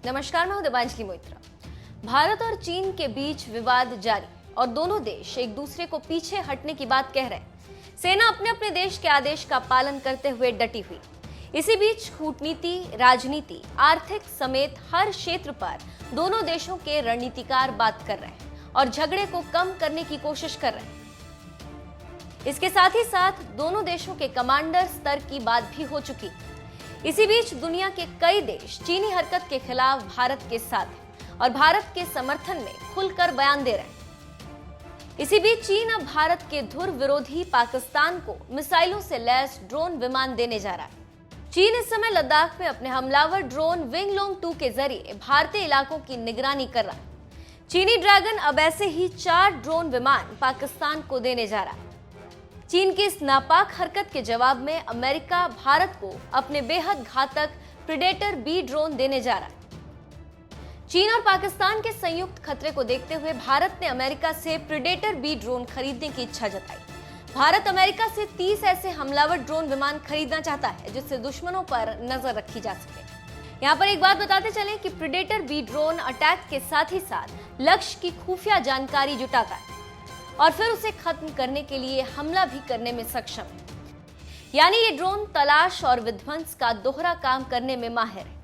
नमस्कार, मैं हूं दिबांजलि मोइत्रा। भारत और चीन के बीच विवाद जारी और दोनों देश एक दूसरे को पीछे हटने की बात कह रहे हैं। सेना अपने अपने देश के आदेश का पालन करते हुए डटी हुई। इसी बीच कूटनीति, राजनीति, आर्थिक समेत हर क्षेत्र पर दोनों देशों के रणनीतिकार बात कर रहे हैं और झगड़े को कम करने की कोशिश कर रहे हैं। इसके साथ ही साथ दोनों देशों के कमांडर स्तर की बात भी हो चुकी। इसी बीच दुनिया के कई देश चीनी हरकत के खिलाफ भारत के साथ हैं और भारत के समर्थन में खुलकर बयान दे रहे हैं। इसी बीच चीन अब भारत के धुर विरोधी पाकिस्तान को मिसाइलों से लैस ड्रोन विमान देने जा रहा है। चीन इस समय लद्दाख में अपने हमलावर ड्रोन विंगलोंग 2 के जरिए भारतीय इलाकों की निगरानी कर रहा है। चीनी ड्रैगन अब ऐसे ही 4 ड्रोन विमान पाकिस्तान को देने जा रहा है। चीन की इस नापाक हरकत के जवाब में अमेरिका भारत को अपने बेहद घातक प्रेडेटर बी ड्रोन देने जा रहा है। चीन और पाकिस्तान के संयुक्त खतरे को देखते हुए भारत ने अमेरिका से प्रेडेटर बी ड्रोन खरीदने की इच्छा जताई। भारत अमेरिका से 30 ऐसे हमलावर ड्रोन विमान खरीदना चाहता है जिससे दुश्मनों पर नजर रखी जा सके। यहाँ पर एक बात बताते चलें कि प्रेडेटर बी ड्रोन अटैक के साथ ही साथ लक्ष्य की खुफिया जानकारी जुटाता है और फिर उसे खत्म करने के लिए हमला भी करने में सक्षम है। यानी ये ड्रोन तलाश और विध्वंस का दोहरा काम करने में माहिर है।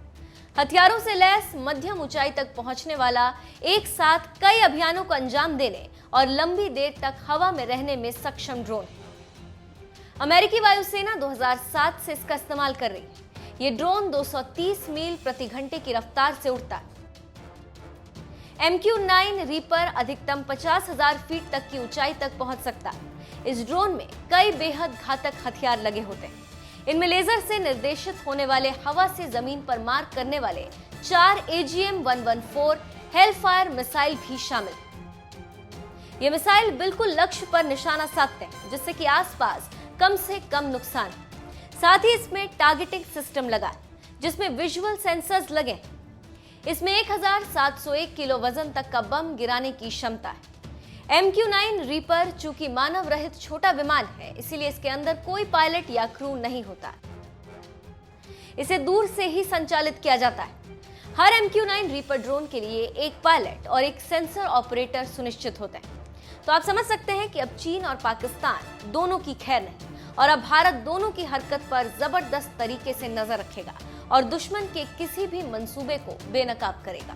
हथियारों से लैस मध्यम ऊंचाई तक पहुंचने वाला, एक साथ कई अभियानों को अंजाम देने और लंबी देर तक हवा में रहने में सक्षम ड्रोन है। अमेरिकी वायुसेना 2007 से इसका इस्तेमाल कर रही है। ये ड्रोन 230 मील प्रति घंटे की रफ्तार से उड़ता है। MQ-9 रीपर अधिकतम 50,000 फीट तक की ऊंचाई तक पहुंच सकता है। इस ड्रोन में कई बेहद घातक हथियार लगे होते हैं। इनमें लेजर से निर्देशित होने वाले, हवा से जमीन पर मार करने वाले 4 AGM-114 हेलफायर मिसाइल भी शामिल। ये मिसाइल बिल्कुल लक्ष्य पर निशाना साधते हैं जिससे कि आसपास कम से कम नुकसान। साथ ही इसमें टारगेटिंग सिस्टम लगा है जिसमें विजुअल सेंसर्स लगे हैं। इसमें 1701 किलो वजन तक का बम गिराने की क्षमता है। MQ-9 रीपर चूंकि मानव रहित छोटा विमान है, इसीलिए इसके अंदर कोई पायलट या क्रू नहीं होता। इसे दूर से ही संचालित किया जाता है। हर MQ-9 रीपर ड्रोन के लिए एक पायलट और एक सेंसर ऑपरेटर सुनिश्चित होते हैं। तो आप समझ सकते हैं कि अब चीन और पाकिस्तान दोनों की खैर नहीं और अब भारत दोनों की हरकत पर जबरदस्त तरीके से नजर रखेगा और दुश्मन के किसी भी मंसूबे को बेनकाब करेगा।